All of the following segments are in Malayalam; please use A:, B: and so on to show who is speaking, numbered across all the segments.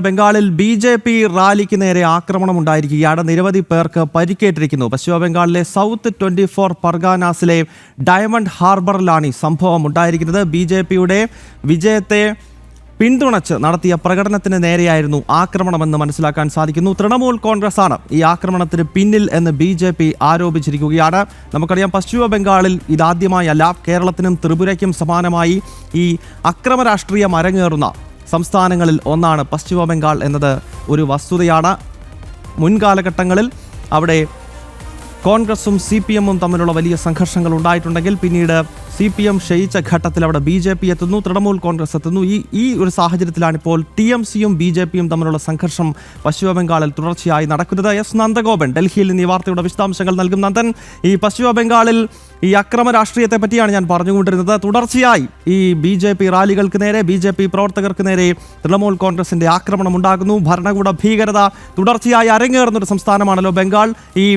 A: ബംഗാളിൽ ബി.ജെ.പി. റാലിക്ക് നേരെ ആക്രമണമുണ്ടായിരിക്കുകയാണ്. നിരവധി പേർക്ക് പരിക്കേറ്റിരിക്കുന്നു. പശ്ചിമ ബംഗാളിലെ സൗത്ത് 24 പർഗാനാസിലെ ഡയമണ്ട് ഹാർബറിലാണ് ഈ സംഭവം ഉണ്ടായിരിക്കുന്നത്. ബി.ജെ.പിയുടെ വിജയത്തെ പിന്തുണച്ച് നടത്തിയ പ്രകടനത്തിന് നേരെയായിരുന്നു ആക്രമണമെന്ന് മനസ്സിലാക്കാൻ സാധിക്കുന്നു. തൃണമൂൽ കോൺഗ്രസ് ആണ് ഈ ആക്രമണത്തിന് പിന്നിൽ എന്ന് ബി.ജെ.പി. ആരോപിച്ചിരിക്കുകയാണ്. നമുക്കറിയാം, പശ്ചിമ ബംഗാളിൽ ഇതാദ്യമായല്ല. കേരളത്തിനും ത്രിപുരയ്ക്കും സമാനമായി ഈ അക്രമ രാഷ്ട്രീയം അരങ്ങേറുന്ന സംസ്ഥാനങ്ങളിൽ ഒന്നാണ് പശ്ചിമ ബംഗാൾ എന്നത് ഒരു വസ്തുതയാണ്. മുൻകാലഘട്ടങ്ങളിൽ അവിടെ കോൺഗ്രസും CPM-ഉം തമ്മിലുള്ള വലിയ സംഘർഷങ്ങൾ ഉണ്ടായിട്ടുണ്ടെങ്കിൽ പിന്നീട് CPM ക്ഷയിച്ച ഘട്ടത്തിൽ അവിടെ ബി.ജെ.പി. എത്തുന്നു, തൃണമൂൽ കോൺഗ്രസ് എത്തുന്നു. ഈ ഒരു സാഹചര്യത്തിലാണ് ഇപ്പോൾ TMC-യും ബി.ജെ.പിയും തമ്മിലുള്ള സംഘർഷം പശ്ചിമ ബംഗാളിൽ തുടർച്ചയായി നടക്കുന്നത്. എസ് നന്ദഗോപൻ ഡൽഹിയിൽ നിന്ന് ഈ വാർത്തയുടെ വിശദാംശങ്ങൾ നൽകും. നന്ദൻ, ഈ പശ്ചിമ ബംഗാളിൽ ഈ അക്രമ രാഷ്ട്രീയത്തെ പറ്റിയാണ് ഞാൻ പറഞ്ഞുകൊണ്ടിരുന്നത്. തുടർച്ചയായി ഈ ബി.ജെ.പി. റാലികൾക്ക് നേരെ, ബി.ജെ.പി. പ്രവർത്തകർക്ക് നേരെ തൃണമൂൽ കോൺഗ്രസിന്റെ ആക്രമണം ഉണ്ടാകുന്നു. ഭരണകൂട ഭീകരത തുടർച്ചയായി അരങ്ങേറുന്ന ഒരു സംസ്ഥാനമാണല്ലോ ബംഗാൾ. ഈ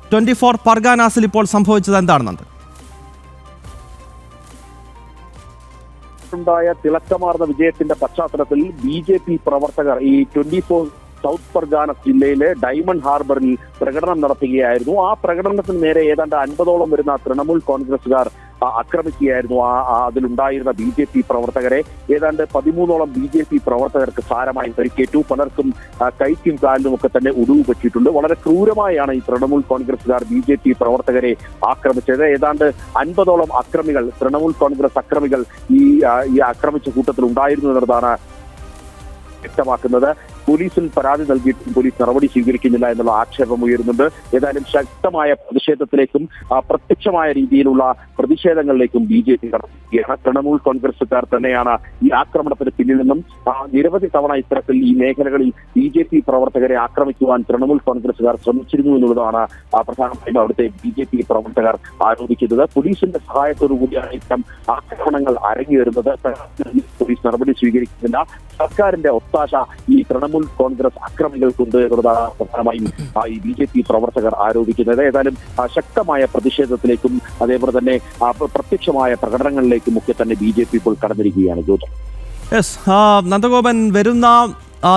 A: 24 പർഗാനാസിൽ ഇപ്പോൾ സംഭവിച്ചത് എന്താണെന്നത്?
B: ായ തിളക്കമാർന്ന വിജയത്തിന്റെ പശ്ചാത്തലത്തിൽ BJP പ്രവർത്തകർ ഈ 24 സൗത്ത് പർഗാനസ് ജില്ലയിലെ ഡയമണ്ട് ഹാർബറിൽ പ്രകടനം നടത്തുകയായിരുന്നു. ആ പ്രകടനത്തിന് നേരെ ഏതാണ്ട് 50ഓളം വരുന്ന തൃണമൂൽ കോൺഗ്രസുകാർ ആക്രമിക്കുകയായിരുന്നു. അതിലുണ്ടായിരുന്ന BJP പ്രവർത്തകരെ. ഏതാണ്ട് 13ഓളം BJP പ്രവർത്തകർക്ക് സാരമായി പരിക്കേറ്റു. പലർക്കും കൈക്കും കാലിനും ഒക്കെ തന്നെ ഒടിവ് പറ്റിയിട്ടുണ്ട്. വളരെ ക്രൂരമായാണ് ഈ തൃണമൂൽ കോൺഗ്രസുകാർ BJP പ്രവർത്തകരെ ആക്രമിച്ചത്. ഏതാണ്ട് 50ഓളം അക്രമികൾ, തൃണമൂൽ കോൺഗ്രസ് അക്രമികൾ ഈ ആക്രമിച്ച കൂട്ടത്തിൽ ഉണ്ടായിരുന്നു എന്നതാണ് വ്യക്തമാക്കുന്നത്. പോലീസിൽ പരാതി നൽകിയിട്ടും പോലീസ് നടപടി സ്വീകരിക്കുന്നില്ല എന്നുള്ള ആക്ഷേപം ഉയരുന്നുണ്ട്. ഏതായാലും ശക്തമായ പ്രതിഷേധത്തിലേക്കും പ്രത്യക്ഷമായ രീതിയിലുള്ള പ്രതിഷേധങ്ങളിലേക്കും BJP കടക്കുകയാണ്. തൃണമൂൽ കോൺഗ്രസുകാർ തന്നെയാണ് ഈ ആക്രമണത്തിന് പിന്നിൽ നിന്നും നിരവധി തവണ ഇത്തരത്തിൽ ഈ മേഖലകളിൽ BJP പ്രവർത്തകരെ ആക്രമിക്കുവാൻ തൃണമൂൽ കോൺഗ്രസുകാർ ശ്രമിച്ചിരുന്നു എന്നുള്ളതാണ് പ്രധാനമായും അവിടുത്തെ BJP പ്രവർത്തകർ ആരോപിക്കുന്നത്. പോലീസിന്റെ സഹായത്തോടു കൂടിയാണ് ഇത്തരം ആക്രമണങ്ങൾ അരങ്ങേറുന്നത്. പോലീസ് നടപടി സ്വീകരിക്കുന്നില്ല. സർക്കാരിന്റെ ഒത്താശ ഈ തൃണമൂൽ കോൺഗ്രസ് അക്രമികൾക്കുണ്ട് എന്നുള്ളതാണ് പ്രധാനമായും ഈ BJP പ്രവർത്തകർ ആരോപിക്കുന്നത്. ഏതായാലും ശക്തമായ പ്രതിഷേധത്തിലേക്കും അതേപോലെ തന്നെ പ്രത്യക്ഷമായ പ്രകടനങ്ങളിലേക്കും ഒക്കെ തന്നെ BJP ഇപ്പോൾ കടന്നിരിക്കുകയാണ്.
A: നന്ദഗോപൻ, വരുന്ന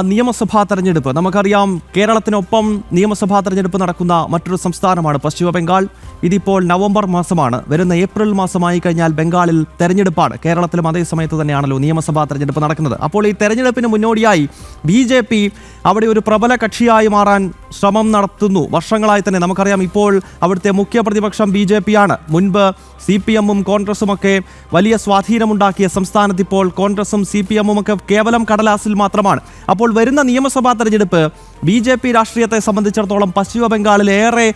A: നിയമസഭാ തെരഞ്ഞെടുപ്പ് നമുക്കറിയാം. കേരളത്തിനൊപ്പം നിയമസഭാ തെരഞ്ഞെടുപ്പ് നടക്കുന്ന മറ്റൊരു സംസ്ഥാനമാണ് പശ്ചിമ ബംഗാൾ. ഇതിപ്പോൾ നവംബർ മാസമാണ്. വരുന്ന ഏപ്രിൽ മാസമായി കഴിഞ്ഞാൽ ബംഗാളിൽ തെരഞ്ഞെടുപ്പാണ്. കേരളത്തിലും അതേ സമയത്ത് തന്നെയാണല്ലോ നിയമസഭാ തെരഞ്ഞെടുപ്പ് നടക്കുന്നത്. അപ്പോൾ ഈ തെരഞ്ഞെടുപ്പിന് മുന്നോടിയായി BJP അവിടെ ഒരു പ്രബല കക്ഷിയായി മാറാൻ ശ്രമം നടത്തുന്നു വർഷങ്ങളായി തന്നെ. നമുക്കറിയാം, ഇപ്പോൾ അവിടുത്തെ മുഖ്യ പ്രതിപക്ഷം BJP ആണ്. മുൻപ് CPM-ഉം കോൺഗ്രസും ഒക്കെ വലിയ സ്വാധീനമുണ്ടാക്കിയ സംസ്ഥാനത്ത് ഇപ്പോൾ കോൺഗ്രസും CPM-ഉം ഒക്കെ കേവലം കടലാസിൽ മാത്രമാണ്. അപ്പോൾ വരുന്ന നിയമസഭാ തെരഞ്ഞെടുപ്പ് BJP രാഷ്ട്രീയത്തെ സംബന്ധിച്ചിടത്തോളം പശ്ചിമ ബംഗാളിൽ ഏറെ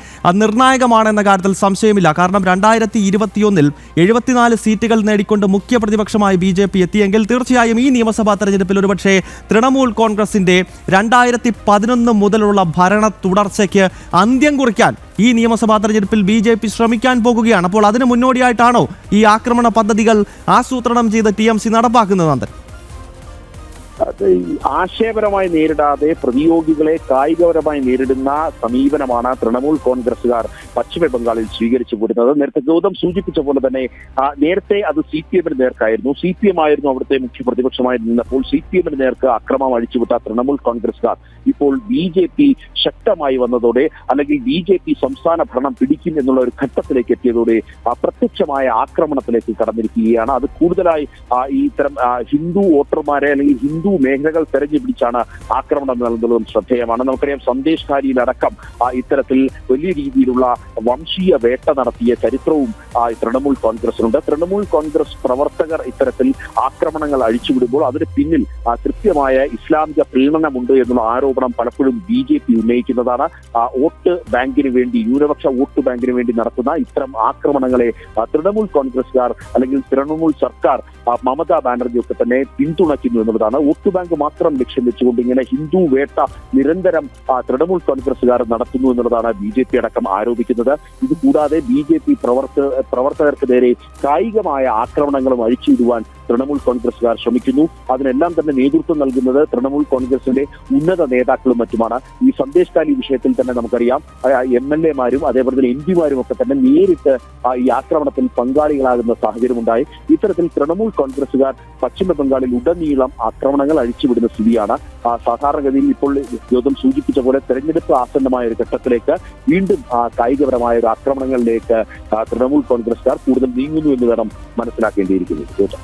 A: നിർണായകമാണെന്ന കാര്യത്തിൽ സംശയമില്ല. കാരണം 2021 74 സീറ്റുകൾ നേടിക്കൊണ്ട് മുഖ്യ പ്രതിപക്ഷമായി BJP എത്തിയെങ്കിൽ തീർച്ചയായും ഈ നിയമസഭാ തെരഞ്ഞെടുപ്പിൽ ഒരുപക്ഷെ തൃണമൂൽ കോൺഗ്രസിന്റെ 2011 മുതലുള്ള ഭരണ തുടർച്ചയ്ക്ക് അന്ത്യം കുറിക്കാൻ ഈ നിയമസഭാ തെരഞ്ഞെടുപ്പിൽ BJP ശ്രമിക്കാൻ പോകുകയാണ്. അപ്പോൾ അതിന് മുന്നോടിയായിട്ടാണോ ഈ ആക്രമണ പദ്ധതികൾ ആസൂത്രണം ചെയ്ത് TMC നടപ്പാക്കുന്നത്?
B: ആശയപരമായി നേരിടാതെ പ്രതിയോഗികളെ കായികപരമായി നേരിടുന്ന സമീപനമാണ് തൃണമൂൽ കോൺഗ്രസുകാർ പശ്ചിമ ബംഗാളിൽ സ്വീകരിച്ചു പോരുന്നത്. നേരത്തെ ഗൗതം സൂചിപ്പിച്ച പോലെ തന്നെ നേരത്തെ അത് CPM-ന് നേർക്കായിരുന്നു. CPM ആയിരുന്നു അവിടുത്തെ മുഖ്യ പ്രതിപക്ഷമായി നിന്നപ്പോൾ CPM-ന് നേർക്ക് അക്രമം അഴിച്ചുവിട്ട തൃണമൂൽ കോൺഗ്രസുകാർ ഇപ്പോൾ BJP ശക്തമായി വന്നതോടെ, അല്ലെങ്കിൽ BJP സംസ്ഥാന ഭരണം പിടിക്കും എന്നുള്ള ഒരു ഘട്ടത്തിലേക്ക് എത്തിയതോടെ പ്രത്യക്ഷമായ ആക്രമണത്തിലേക്ക് കടന്നിരിക്കുകയാണ്. അത് കൂടുതലായി ഈ ഇത്തരം ഹിന്ദു വോട്ടർമാരെ അല്ലെങ്കിൽ ഹിന്ദു മേഖലകൾ തെരഞ്ഞു പിടിച്ചാണ് ആക്രമണം നൽകുന്നതും ശ്രദ്ധേയമാണ്. നമുക്കറിയാം, സന്ദേശ്-ഖാരിയിലടക്കം ഇത്തരത്തിൽ വലിയ രീതിയിലുള്ള വംശീയ വേട്ട നടത്തിയ ചരിത്രവും തൃണമൂൽ കോൺഗ്രസിനുണ്ട്. തൃണമൂൽ കോൺഗ്രസ് പ്രവർത്തകർ ഇത്തരത്തിൽ ആക്രമണങ്ങൾ അഴിച്ചുവിടുമ്പോൾ അതിന് പിന്നിൽ കൃത്യമായ ഇസ്ലാമിക പ്രീണനമുണ്ട് എന്നുള്ള ആരോപണം പലപ്പോഴും BJP ഉന്നയിക്കുന്നതാണ്. വോട്ട് ബാങ്കിന് വേണ്ടി, ന്യൂനപക്ഷ വോട്ട് ബാങ്കിന് വേണ്ടി നടത്തുന്ന ഇത്തരം ആക്രമണങ്ങളെ തൃണമൂൽ കോൺഗ്രസുകാർ അല്ലെങ്കിൽ തൃണമൂൽ സർക്കാർ, മമതാ ബാനർജി ഒക്കെ തന്നെ പിന്തുണയ്ക്കുന്നു എന്നുള്ളതാണ്. വോട്ട് ബാങ്ക് മാത്രം ലക്ഷ്യം വെച്ചുകൊണ്ട് ഇങ്ങനെ ഹിന്ദു വേട്ട നിരന്തരം തൃണമൂൽ കോൺഗ്രസുകാർ നടത്തുന്നു എന്നുള്ളതാണ് BJP അടക്കം ആരോപിക്കുന്നത്. ഇത് കൂടാതെ BJP പ്രവർത്തകർക്ക് നേരെ കായികമായ ആക്രമണങ്ങളും അഴിച്ചുവിടുവാൻ തൃണമൂൽ കോൺഗ്രസുകാർ ശ്രമിക്കുന്നു. അതിനെല്ലാം തന്നെ നേതൃത്വം നൽകുന്നത് തൃണമൂൽ കോൺഗ്രസിന്റെ ഉന്നത നേതാക്കളും മറ്റുമാണ്. ഈ സന്ദേശ് കാലി വിഷയത്തിൽ തന്നെ നമുക്കറിയാം MLA-മാരും അതേപോലെ തന്നെ MP-മാരും ഒക്കെ തന്നെ നേരിട്ട് ഈ ആക്രമണത്തിൽ പങ്കാളികളാകുന്ന സാഹചര്യമുണ്ടായി. ഇത്തരത്തിൽ തൃണമൂൽ കോൺഗ്രസുകാർ പശ്ചിമ ബംഗാളിൽ ഉടനീളം ആക്രമണങ്ങൾ അഴിച്ചുവിടുന്ന സ്ഥിതിയാണ്. സാധാരണഗതിയിൽ ഇപ്പോൾ ഗൗതം സൂചിപ്പിച്ച പോലെ തെരഞ്ഞെടുപ്പ് ആസന്നമായ ഒരു ഘട്ടത്തിലേക്ക് വീണ്ടും കായികപരമായ ഒരു ആക്രമണങ്ങളിലേക്ക് തൃണമൂൽ കോൺഗ്രസുകാർ കൂടുതൽ നീങ്ങുന്നു എന്ന് വേണം മനസ്സിലാക്കേണ്ടിയിരിക്കുന്നത്.